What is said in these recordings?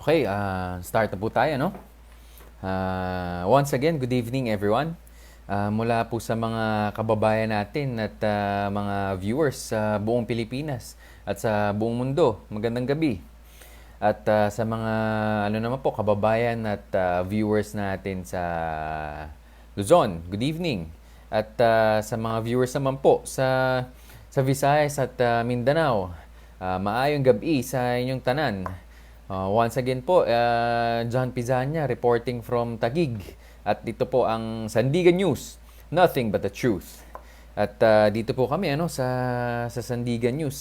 Okay, start na po tayo, no? Once again, good evening everyone. Mula po sa mga kababayan natin at mga viewers sa buong Pilipinas at sa buong mundo, magandang gabi. At sa mga ano naman po, kababayan at viewers natin sa Luzon, good evening. At sa mga viewers naman po sa Visayas at Mindanao, maayong gabi sa inyong tanan. Once again po, John Pizania reporting from Taguig. At dito po ang Sandigan News, nothing but the truth. At dito po kami sa Sandigan News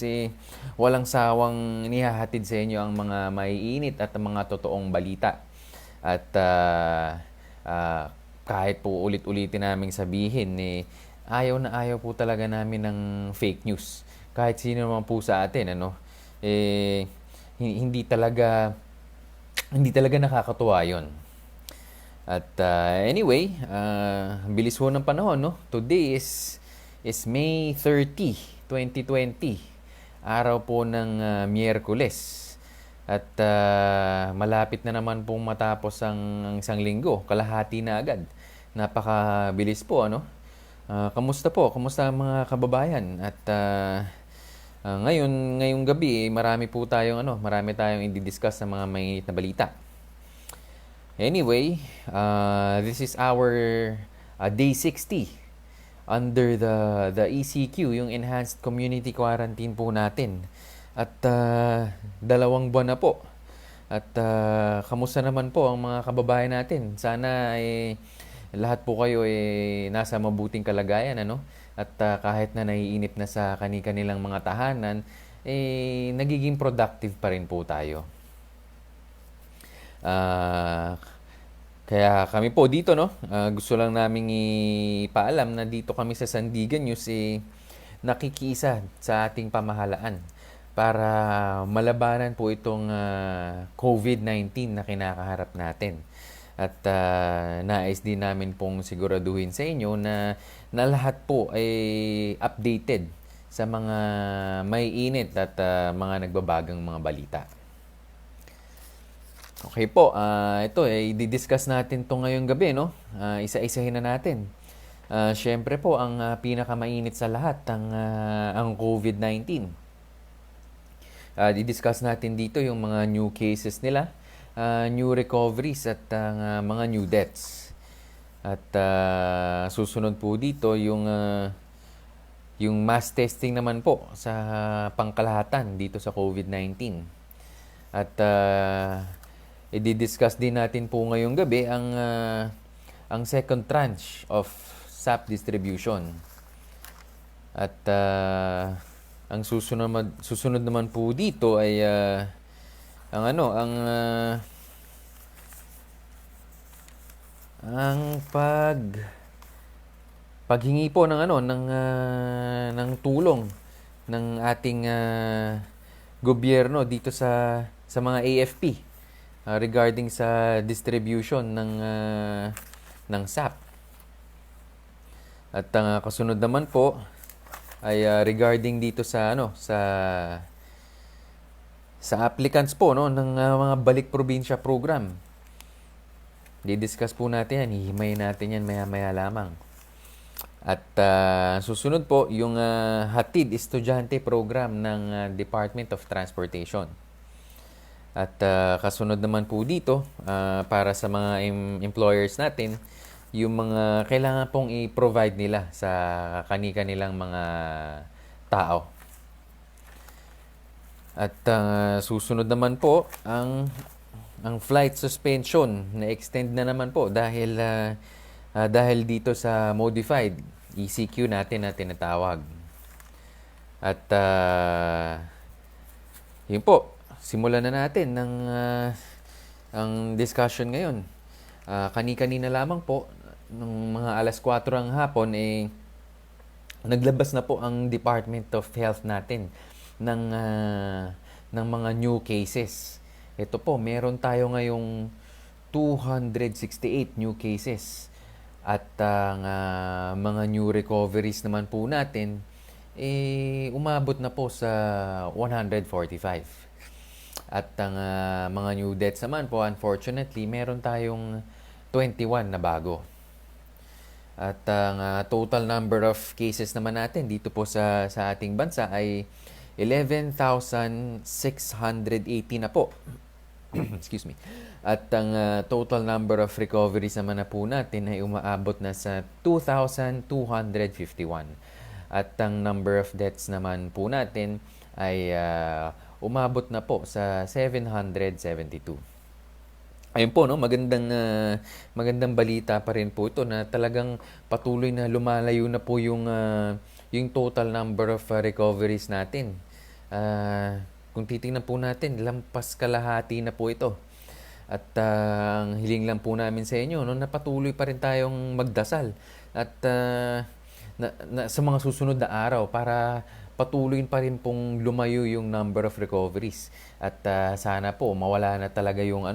walang sawang inihahatid sa inyo ang mga maiinit at ang mga totoong balita. At kahit po ulit-ulitin naming sabihin ayaw na ayaw po talaga namin ng fake news. Kahit sino naman po sa atin hindi talaga nakakatuwa 'yon. At anyway, bilis ho ng panahon, no? Today is May 30, 2020. Araw po ng Miyerkules. At malapit na naman pong matapos ang isang linggo. Kalahati na agad. Napakabilis po, ano? Kamusta po? Kamusta ang mga kababayan? At ngayong gabi, marami tayong i-discuss sa mga mainit na balita. Anyway, this is our day 60 under the ECQ, yung Enhanced Community Quarantine po natin. At 2 buwan na po. At kamusta naman po ang mga kababayan natin? Sana lahat po kayo nasa mabuting kalagayan, ano? At kahit na naiinip na sa kani-kanilang mga tahanan, nagiging productive pa rin po tayo. Kaya kami po dito, no? Gusto lang naming ipaalam na dito kami sa Sandigan News nakikiisa sa ating pamahalaan para malabanan po itong COVID-19 na kinakaharap natin. At nais din namin pong siguraduhin sa inyo na lahat po ay updated sa mga may init at mga nagbabagang mga balita. Okay po, ito i-discuss natin to ngayong gabi, no? Isa-isahin na natin. Syempre po, ang pinakamainit sa lahat, ang COVID-19. I-discuss natin dito yung mga new cases nila, new recoveries at mga new deaths. At susunod po dito yung mass testing naman po sa pangkalahatan dito sa COVID-19. At i-discuss din natin po ngayong gabi ang second tranche of SAP distribution. At ang susunod naman po dito ay ang paghingi po ng tulong ng ating gobyerno dito sa mga AFP regarding sa distribution ng SAP. At ang kasunod naman po ay regarding dito sa applicants po, no, ng mga balik probinsya program. Di-discuss po natin yan, hihimayin natin yan maya-maya lamang. At susunod po yung Hatid Estudyante program ng Department of Transportation. At kasunod naman po dito, para sa mga employers natin, yung mga kailangan pong i-provide nila sa kani-kanilang mga tao. At susunod naman po ang flight suspension na extend na naman po dahil dito sa modified ECQ natin na tinatawag. At yun po, simulan na natin ang discussion ngayon. Kani-kanina lamang po, nung mga 4:00 ng hapon, naglabas na po ang Department of Health natin ng mga new cases. Ito po, meron tayo ngayong 268 new cases. At ang mga new recoveries naman po natin, umabot na po sa 145. At ang mga new deaths naman po, unfortunately, meron tayong 21 na bago. At ang total number of cases naman natin dito po sa ating bansa ay 11,680 na po. Excuse me. At ang total number of recoveries naman na po natin ay umaabot na sa 2,251. At ang number of deaths naman po natin ay umabot na po sa 772. Ayun po, no, magandang balita pa rin po ito na talagang patuloy na lumalayo na po yung total number of recoveries natin. Kung titingnan po natin, lampas kalahati na po ito. At ang hiling lang po namin sa inyo, no, na patuloy pa rin tayong magdasal. At sa mga susunod na araw para patuloy pa rin pong lumayo yung number of recoveries. At sana po mawala na talaga yung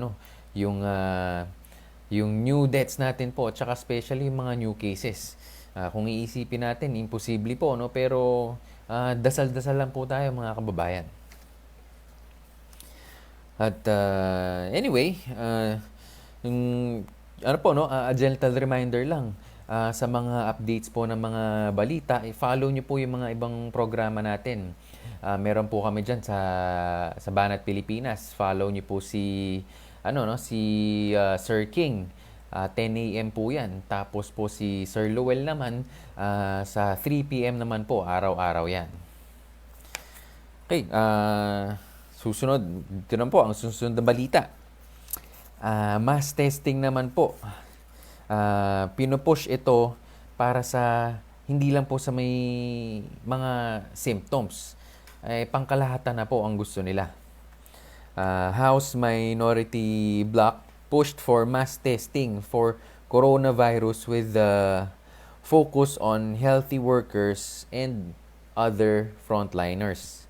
yung new deaths natin po, at saka especially yung mga new cases. Kung iisipin natin, imposible po, no? Pero dasal-dasal lang po tayo, mga kababayan. At anyway, yung, ano po, no? A gentle reminder lang sa mga updates po ng mga balita, i-follow nyo po yung mga ibang programa natin. Meron po kami dyan sa Banat Pilipinas. Follow nyo po si Sir King. 10 a.m. po yan. Tapos po si Sir Lowell naman sa 3 p.m. naman po, araw-araw yan. Okay, susunod. Ito naman po ang susunod na balita. Mass testing naman po. Pinupush ito para sa hindi lang po sa may mga symptoms. Pangkalahatan na po ang gusto nila. House Minority Bloc pushed for mass testing for coronavirus with focus on healthy workers and other frontliners.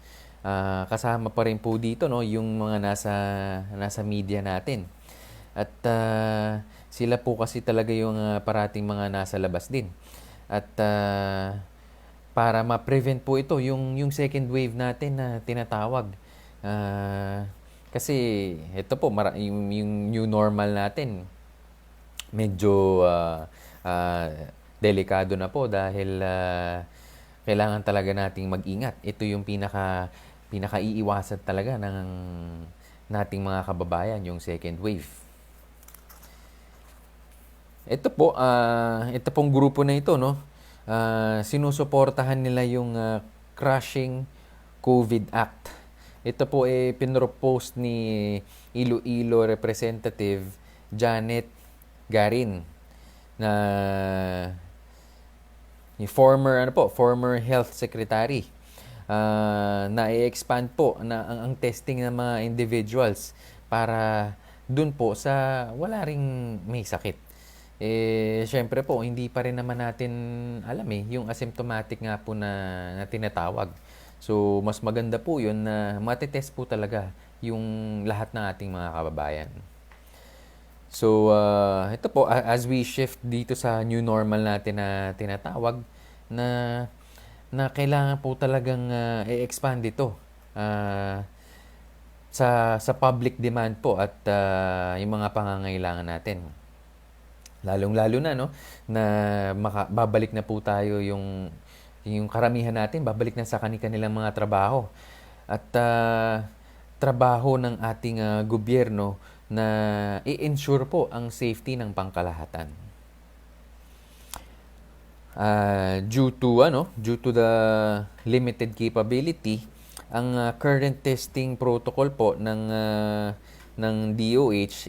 Kasama pa rin po dito, no, yung mga nasa media natin. At sila po kasi talaga yung parating mga nasa labas din. At para ma-prevent po ito yung second wave natin na tinatawag. Kasi ito po, yung new normal natin, medyo delikado na po dahil kailangan talaga nating mag-ingat. Ito yung pinaka-iiwasan talaga ng nating mga kababayan, yung second wave. Ito pong grupo na ito, no, sinusuportahan nila yung Crushing COVID Act. Ito po pinropose ni Iloilo Representative Janet Garin na yung former health secretary, na i-expand po ang testing ng mga individuals para dun po sa wala ring may sakit. Syempre po, hindi pa rin naman natin alam yung asymptomatic nga po na tinatawag. So, mas maganda po yun na matitest po talaga yung lahat ng ating mga kababayan. So, ito po, as we shift dito sa new normal natin na tinatawag, na kailangan po talagang i-expand ito sa public demand po at yung mga pangangailangan natin. Lalong-lalo na, no, na babalik na po tayo yung karamihan natin, babalik na sa kanilang mga trabaho. At trabaho ng ating gobyerno na i-ensure po ang safety ng pangkalahatan. Due to the limited capability, ang current testing protocol po ng DOH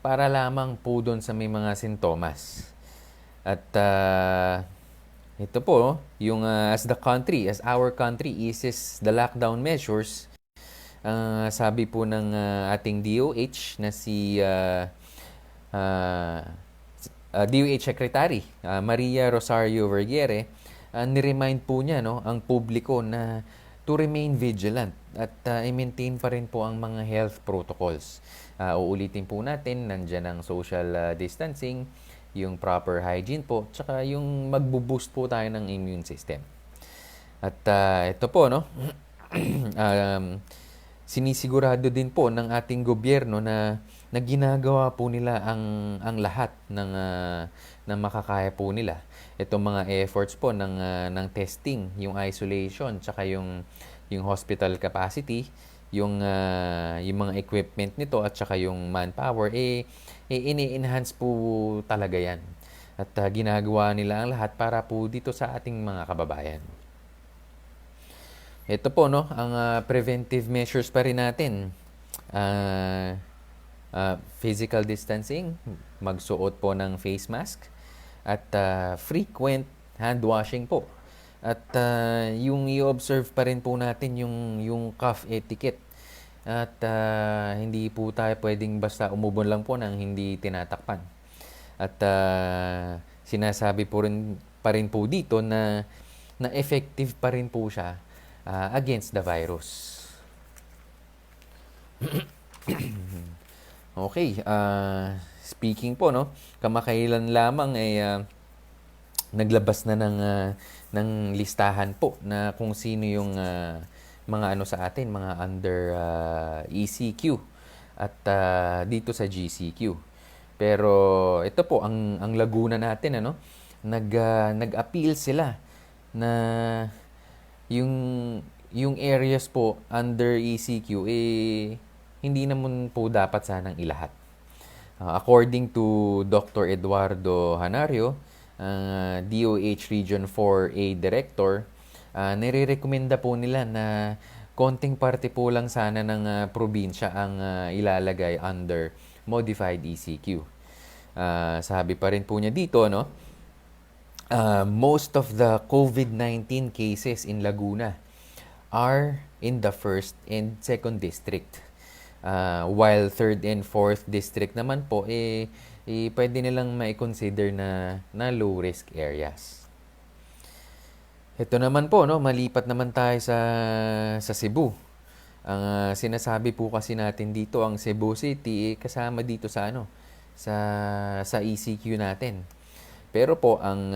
para lamang po doon sa may mga sintomas. At ito po, yung as our country eases the lockdown measures, sabi po ng ating DOH na si DOH Secretary Maria Rosario Vergere, ni-remind po niya, no, ang publiko na to remain vigilant at i-maintain pa rin po ang mga health protocols. Uulitin po natin, nandyan ang social distancing, yung proper hygiene po, tsaka yung magbo-boost po tayo ng immune system. At ito po, no, sinisigurado din po ng ating gobyerno na ginagawa po nila ang lahat ng makakaya po nila. Itong mga efforts po ng testing, yung isolation, tsaka yung hospital capacity, yung mga equipment nito at saka yung manpower, ini-enhance po talaga yan. At ginagawa nila ang lahat para po dito sa ating mga kababayan. Ito po, no, ang preventive measures pa rin natin. Physical distancing, magsuot po ng face mask, at frequent hand washing po. At yung i-observe pa rin po natin yung cough etiquette. At hindi po tayo pwedeng basta umubon lang po nang hindi tinatakpan. At sinasabi pa rin po dito na effective pa rin po siya against the virus. Okay, speaking po, no, kamakailan lamang ay naglabas na ng listahan po na kung sino yung mga ano sa atin, mga under ECQ at dito sa GCQ. Pero ito po ang Laguna natin, ano, nag-appeal sila na yung areas po under ECQ hindi naman po dapat sanang ilahat. According to Dr. Eduardo Hanario, DOH Region 4A Director, nire-recommenda po nila na konting parte po lang sana ng probinsya ang ilalagay under modified ECQ. Sabi pa rin po niya dito, no, most of the COVID-19 cases in Laguna are in the 1st and 2nd district. While 3rd and 4th district naman po, pwede nilang ma-consider na low-risk areas. Ito naman po, no, malipat naman tayo sa Cebu. Ang sinasabi po kasi natin dito, ang Cebu City kasama dito sa sa ECQ natin. Pero po ang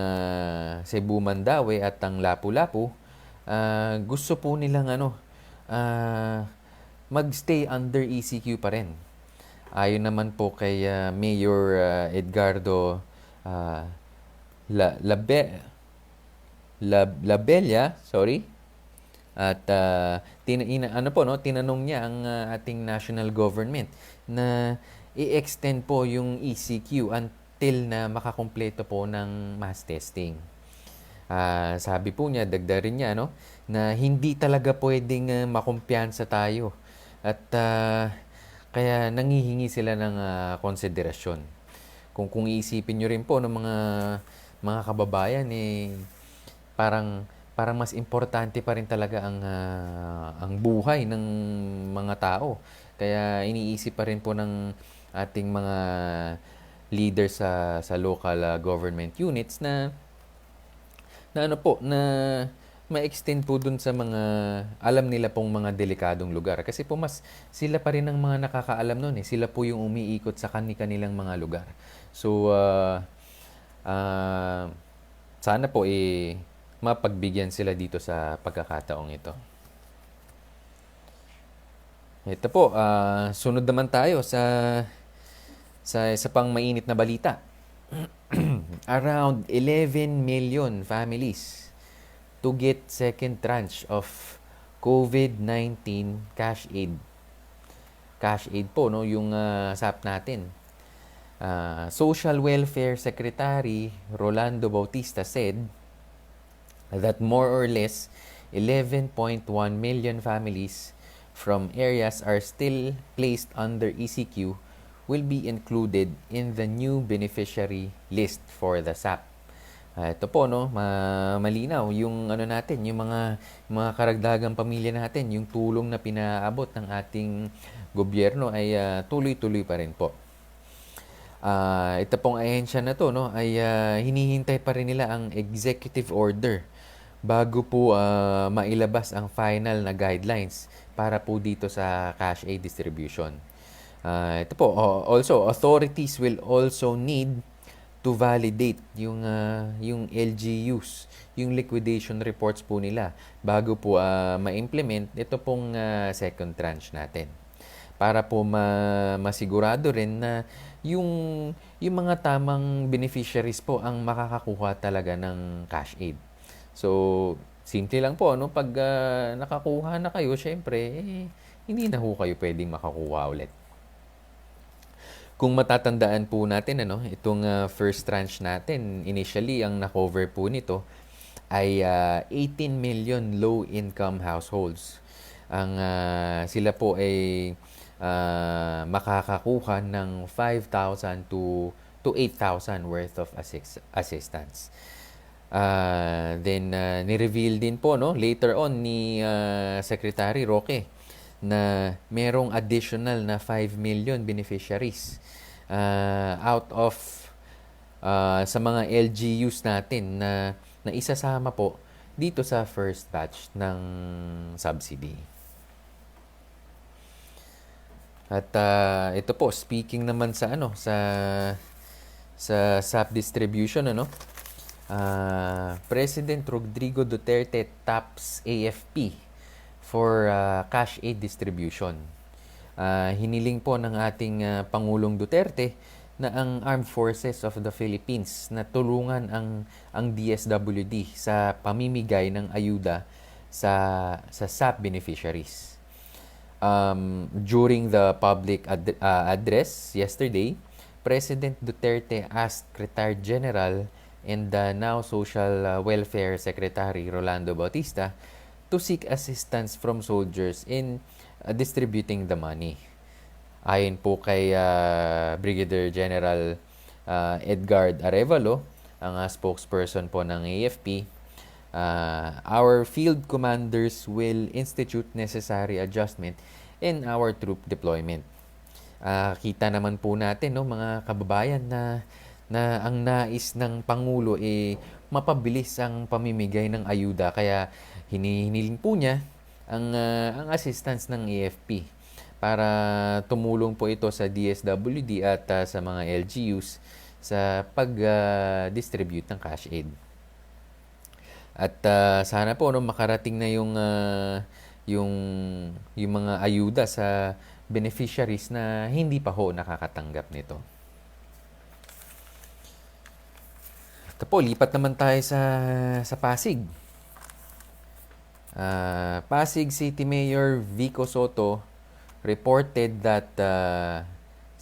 Cebu Mandaue at ang Lapu-Lapu, gusto po nilang magstay under ECQ pa rin. Ayon naman po kay Mayor Edgardo Labella, sorry. At tinanong niya ang ating national government na i-extend po yung ECQ until na makakumpleto po ng mass testing. Sabi po niya, dagdarin niya, no, na hindi talaga pwedeng makumpiyansa tayo. At kaya nangihingi sila ng konsiderasyon. Kung iisipin nyo rin po ng mga kababayan, parang mas importante pa rin talaga ang buhay ng mga tao. Kaya iniisip pa rin po ng ating mga leaders sa local government units na ma-extend po dun sa mga alam nila pong mga delikadong lugar. Kasi po mas sila pa rin ang mga nakakaalam nun . Sila po yung umiikot sa kanilang mga lugar. So, sana po mapagbigyan sila dito sa pagkakataong ito. Ito po, sunod naman tayo sa pang mainit na balita. Around 11 million families to get second tranche of COVID-19 cash aid. Cash aid po, no, yung SAP natin. Social Welfare Secretary Rolando Bautista said that more or less 11.1 million families from areas are still placed under ECQ will be included in the new beneficiary list for the SAP. Ito po, no, malinaw yung natin, yung mga karagdagang pamilya natin, yung tulong na pinaabot ng ating gobyerno ay tuloy-tuloy pa rin po. Ito pong ahensya na to, no, ay hinihintay pa rin nila ang executive order bago po mailabas ang final na guidelines para po dito sa cash aid distribution. Ito po, also authorities will also need to validate yung LGUs, yung liquidation reports po nila bago po ma-implement ito pong second tranche natin. Para po masigurado rin na yung yung mga tamang beneficiaries po ang makakakuha talaga ng cash aid. So, simple lang po, no? Pag nakakuha na kayo, syempre, hindi na ho kayo pwedeng makakuha ulit. Kung matatandaan po natin, itong first tranche natin, initially, ang na-cover po nito ay 18 million low-income households. Sila po ay makakakuha ng 5,000 to 8,000 worth of assistance. Then, ni-reveal din po, later on ni Secretary Roque na merong additional na 5 million beneficiaries out of sa mga LGUs natin na isasama po dito sa first batch ng subsidy. At ito po, speaking naman sa SAP distribution, President Rodrigo Duterte taps AFP for cash aid distribution. Hiniling po ng ating Pangulong Duterte na ang Armed Forces of the Philippines na tulungan ang DSWD sa pamimigay ng ayuda sa SAP beneficiaries. During the public address yesterday, President Duterte asked Retired General and now Social Welfare Secretary Rolando Bautista to seek assistance from soldiers in distributing the money. Ayon po kay Brigadier General Edgard Arevalo, ang spokesperson po ng AFP, our field commanders will institute necessary adjustment in our troop deployment. Kita naman po natin, mga kababayan, na ang nais ng Pangulo mapabilis ang pamimigay ng ayuda. Kaya hinihiling po niya ang assistance ng AFP para tumulong po ito sa DSWD at sa mga LGUs sa pag-distribute ng cash aid. At sana po makarating na yung mga ayuda sa beneficiaries na hindi pa ho nakakatanggap nito. Ito po, lipat naman tayo sa Pasig. Pasig City Mayor Vico Soto reported that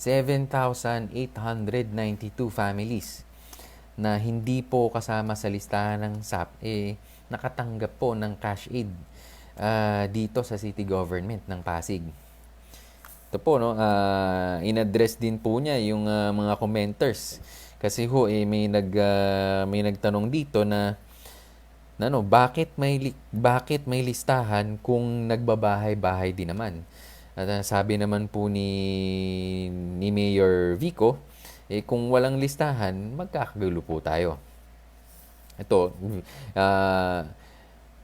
7,892 families na hindi po kasama sa listahan ng SAP nakatanggap po ng cash aid dito sa city government ng Pasig. Ito po, in-address din po niya yung mga commenters. Kasi may nagtanong dito na bakit may listahan kung nagbabahay-bahay din naman. At sabi naman po ni Mayor Vico, kung walang listahan, magkakagulo po tayo. Ito,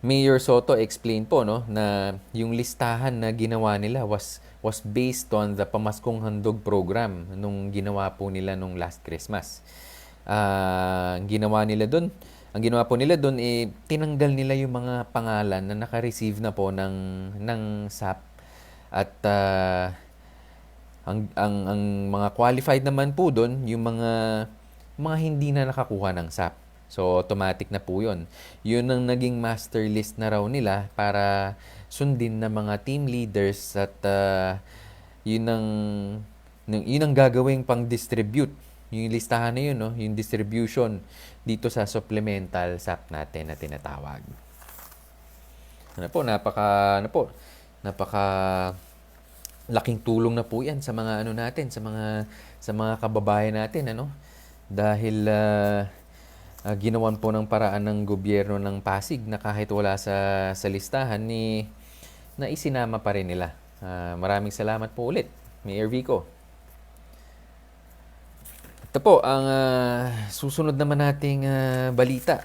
Mayor Soto explained po na yung listahan na ginawa nila was based on the Pamaskong Handog program nung ginawa po nila nung last Christmas. Ang ginawa po nila doon tinanggal nila yung mga pangalan na naka-receive na po ng SAP at ang mga qualified naman po doon yung mga hindi na nakakuha ng SAP. So, automatic na po yun. Yun ang naging master list na raw nila para sundin ng mga team leaders at yun ang gagawing pang-distribute. Yung listahan na yun, yung distribution dito sa supplemental SAP natin na tinatawag. Napaka laking tulong na po yan sa mga natin, sa mga kababayan natin, dahil ginawan po ng paraan ng gobyerno ng Pasig na kahit wala sa listahan na isinama pa rin nila. Maraming salamat po ulit, Mayor Vico. Ito po ang susunod naman nating balita.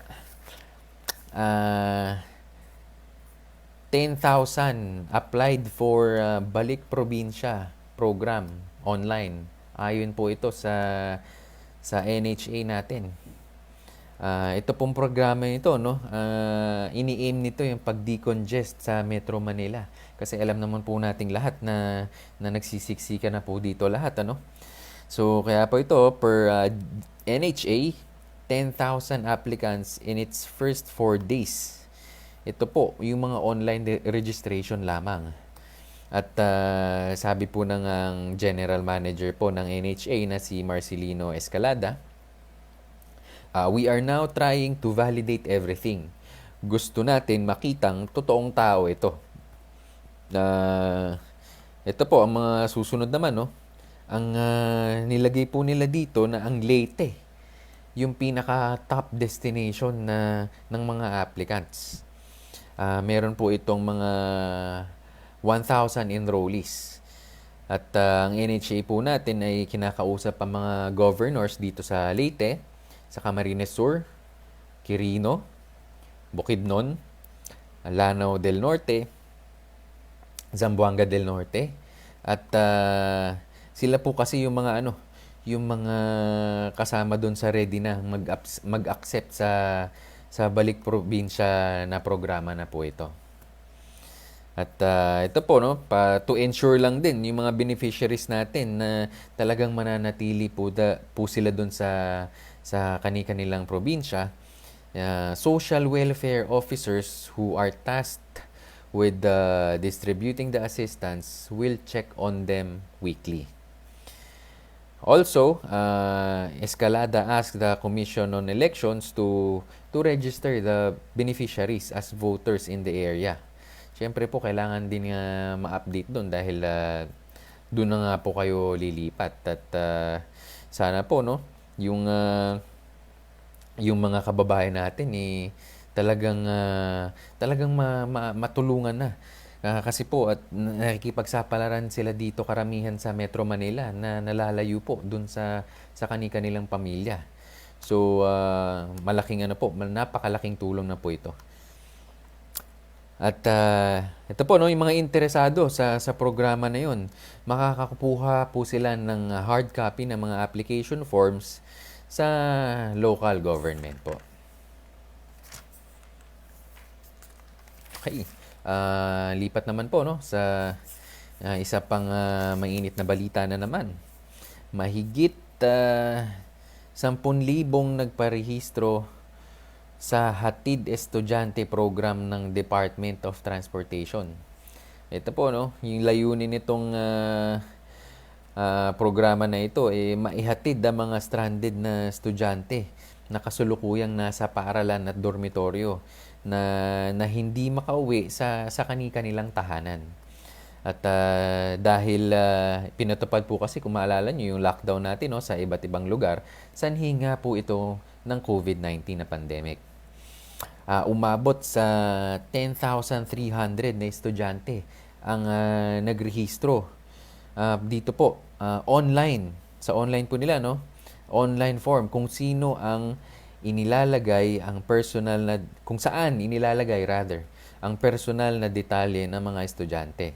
10,000 applied for Balik Probinsya program online. Ayon po ito sa sa NHA natin. Ito pong programa nito, no? Ini-aim nito yung pag-decongest sa Metro Manila. Kasi alam naman po nating lahat na nagsisiksika na po dito lahat, ano? So, kaya po ito, per NHA, 10,000 applicants in its first 4 days. Ito po, yung mga online registration lamang. At sabi po ng ang General Manager po ng NHA na si Marcelino Escalada, we are now trying to validate everything. Gusto natin makitang totoong tao ito. Ito po, ang mga susunod naman, no? Ang nilagay po nila dito na ang Leyte, yung pinaka-top destination ng mga applicants. Meron po itong mga 1,000 enrollees. At ang NHA po natin ay kinakausap ang mga governors dito sa Leyte, sa Camarines Sur, Quirino, Bukidnon, Lanao del Norte, Zamboanga del Norte. At sila po kasi yung mga yung mga kasama doon sa ready na mag-accept sa balik probinsya na programa na po ito. At ito po, no, to ensure lang din yung mga beneficiaries natin na talagang mananatili po sila doon sa kani-kanilang probinsya. Social welfare officers who are tasked with distributing the assistance will check on them weekly. Also, Escalada asked the Commission on Elections to register the beneficiaries as voters in the area. Siyempre po, kailangan din ma-update doon dahil doon na nga po kayo lilipat. At sana po, no, yung mga kababayan natin talagang matulungan na. Kasi po at nakikipagsapalaran sila dito karamihan sa Metro Manila na nalalayo po dun sa kani-kanilang pamilya. So napakalaking tulong na po ito. At ito po, no, yung mga interesado sa programa na yun, makakakuha po sila ng hard copy ng mga application forms sa local government po. Okay. Lipat naman po, no, sa isa pang mainit na balita na naman. Mahigit 10,000 nagparehistro sa Hatid Estudyante Program ng Department of Transportation. Ito po, no, yung layunin nitong programa na ito maihatid ang mga stranded na estudyante na kasulukuyang nasa paaralan at dormitoryo na hindi makauwi sa kani-kanilang tahanan. At dahil pinatupad po kasi, kung maalala nyo, yung lockdown natin, no, sa iba't ibang lugar, sanhi nga po ito ng COVID-19 na pandemic. Umabot sa 10,300 na estudyante ang nagrehistro dito po, online. Sa online po nila, no? Online form, kung sino ang inilalagay ang personal na, kung saan inilalagay rather ang personal na detalye ng mga estudyante.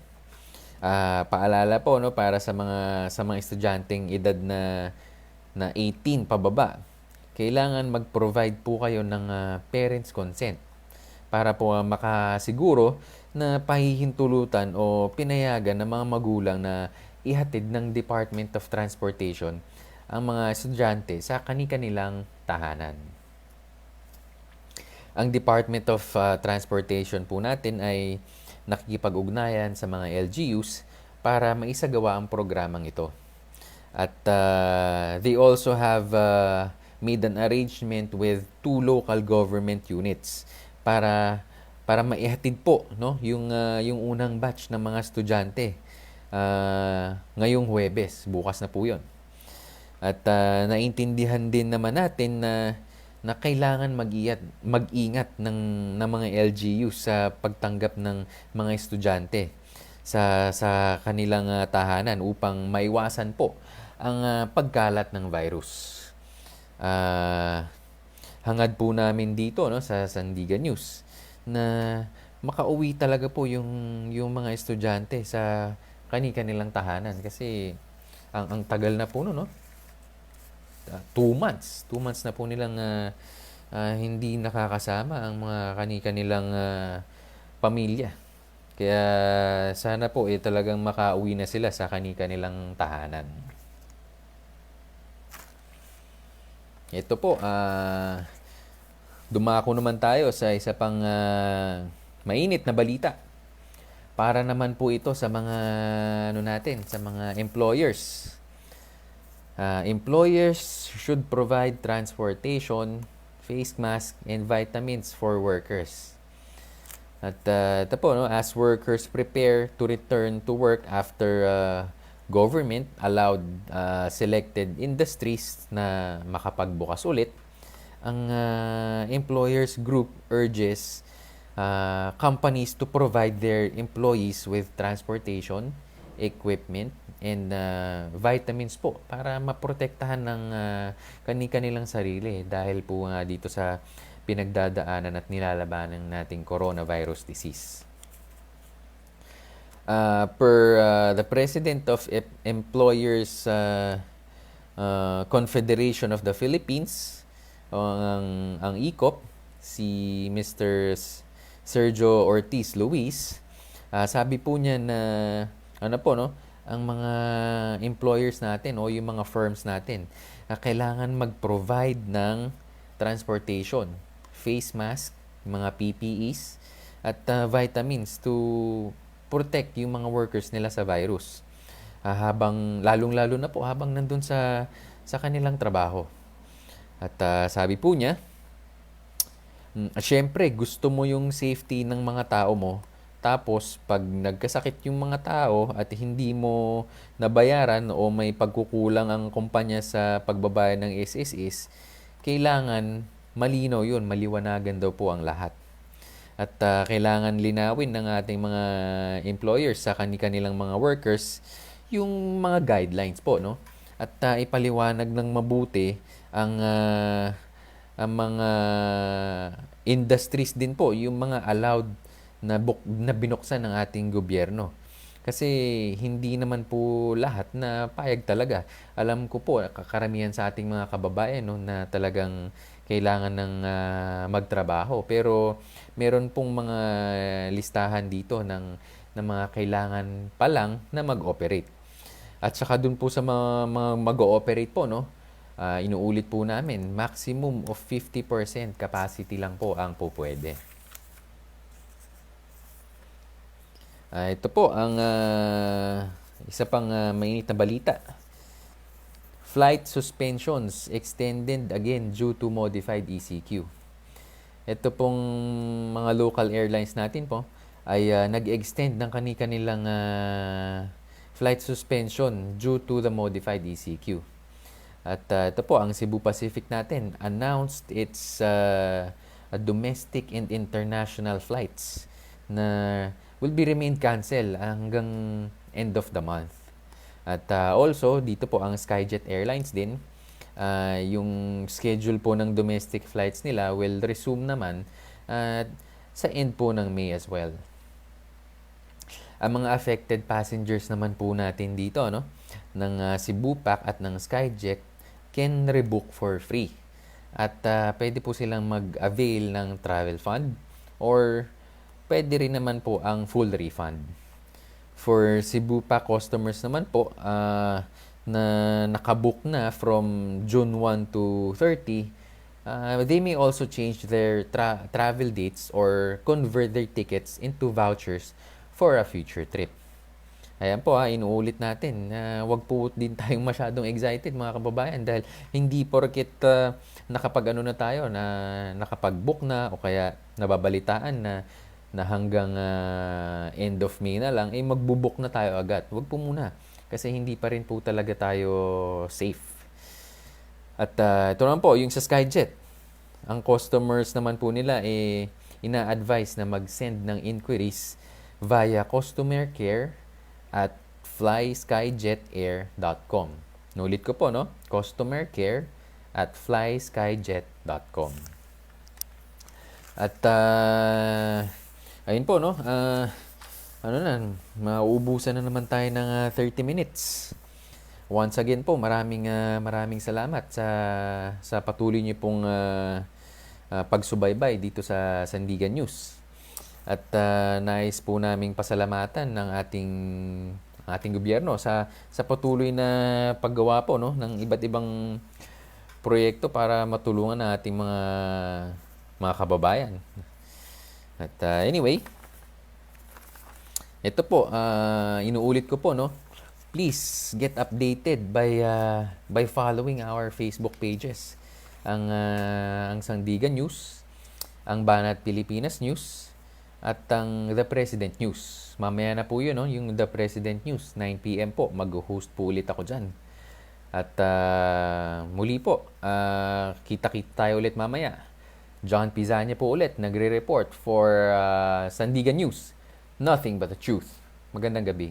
Paalala po, no, para sa mga estudyanteng edad na 18 pababa, kailangan mag-provide po kayo ng parents consent para po makasiguro na pahihintulutan o pinayagan ng mga magulang na ihatid ng Department of Transportation ang mga estudyante sa kani-kanilang tahanan. Ang Department of Transportation po natin ay nakikipag-ugnayan sa mga LGUs para maisagawa ang programang ito. At they also have made an arrangement with 2 local government units para maihatid po, no, yung unang batch ng mga estudyante ngayong Huwebes, bukas na po 'yon. At naintindihan din naman natin na kailangan mag-ingat ng mga LGU sa pagtanggap ng mga estudyante sa kanilang tahanan upang maiwasan po ang pagkalat ng virus. Hangad po namin dito, no, sa Sandigan News na makauwi talaga po yung mga estudyante sa kanilang tahanan kasi ang tagal na po no. 2 months. 2 months na po nilang hindi nakakasama ang mga kani-kanilang pamilya. Kaya sana po talagang makauwi na sila sa kani-kanilang tahanan. Ito po, dumako naman tayo sa isa pang mainit na balita. Para naman po ito sa mga sa mga employers. Employers should provide transportation, face mask, and vitamins for workers. At ito po, as workers prepare to return to work after government allowed selected industries na makapagbukas ulit, ang employers group urges companies to provide their employees with transportation, equipment, and vitamins po para maprotektahan ng kani-kanilang sarili dahil po nga dito sa pinagdadaanan at nilalabanan nating coronavirus disease. The President of Employers Confederation of the Philippines, ang ECOP, si Mr. Sergio Ortiz Luis, sabi po niya na ang mga employers natin o yung mga firms natin kailangan mag-provide ng transportation, face mask, mga PPEs at vitamins to protect yung mga workers nila sa virus. Habang lalong-lalo na po habang nandun sa kanilang trabaho. At sabi po niya, syempre, gusto mo yung safety ng mga tao mo. Tapos, pag nagkasakit yung mga tao at hindi mo nabayaran o may pagkukulang ang kumpanya sa pagbabayad ng SSS, kailangan malinaw yun, maliwanagan daw po ang lahat. At kailangan linawin ng ating mga employers sa kanilang mga workers yung mga guidelines po, no? At ipaliwanag ng mabuti ang mga industries din po, yung mga allowed na binuksan ng ating gobyerno. Kasi hindi naman po lahat na payag talaga. Alam ko po, karamihan sa ating mga kababayan na talagang kailangan ng magtrabaho. Pero meron pong mga listahan dito ng mga kailangan pa lang na mag-operate. At saka dun po sa mga mag-ooperate po, inuulit po namin, maximum of 50% capacity lang po ang pupwede. Ito po ang isa pang mainit na balita. Flight suspensions extended again due to modified ECQ. Ito pong mga local airlines natin po ay nag-extend ng kanilang flight suspension due to the modified ECQ. At ito po, ang Cebu Pacific natin announced its domestic and international flights na will be remain cancel hanggang end of the month. At also, dito po ang Skyjet Airlines din, yung schedule po ng domestic flights nila will resume naman sa end po ng May as well. Ang mga affected passengers naman po natin dito, ng Cebu Pac at ng Skyjet can rebook for free. At pwede po silang mag-avail ng travel fund or pwede rin naman po ang full refund. For Cebu Pac customers naman po na nakabook na from June 1 to 30, they may also change their travel dates or convert their tickets into vouchers for a future trip. Ayan po, inuulit natin. Wag po din tayong masyadong excited mga kababayan dahil hindi porket nakapag-ano na tayo, na nakapag-book na o kaya nababalitaan na hanggang end of May na lang, magbubook na tayo agad. Wag po muna kasi hindi pa rin po talaga tayo safe. At ito naman po, yung sa Skyjet. Ang customers naman po nila ina-advise na mag-send ng inquiries via customer care at flyskyjetair.com. Nulit ko po, customer care at flyskyjet.com. At ayun po, mauubusan na naman tayo ng 30 minutes. Once again po, maraming salamat sa patuloy niyo pong pagsubaybay dito sa Sandigan News. At nais po naming pasalamatan ng ating gobyerno sa patuloy na paggawa po, no, ng iba't ibang proyekto para matulungan ang ating mga kababayan. At anyway, ito po, inuulit ko po, no. Please get updated by following our Facebook pages. Ang Sandigan News, ang Banat Pilipinas News, at ang The President News. Mamaya na po yun, no? Yung The President News, 9 p.m. po. Mag-host po ulit ako dyan. At muli po, kita-kita tayo ulit mamaya. John Pizania po ulit, nagre-report for Sandigan News. Nothing but the truth. Magandang gabi.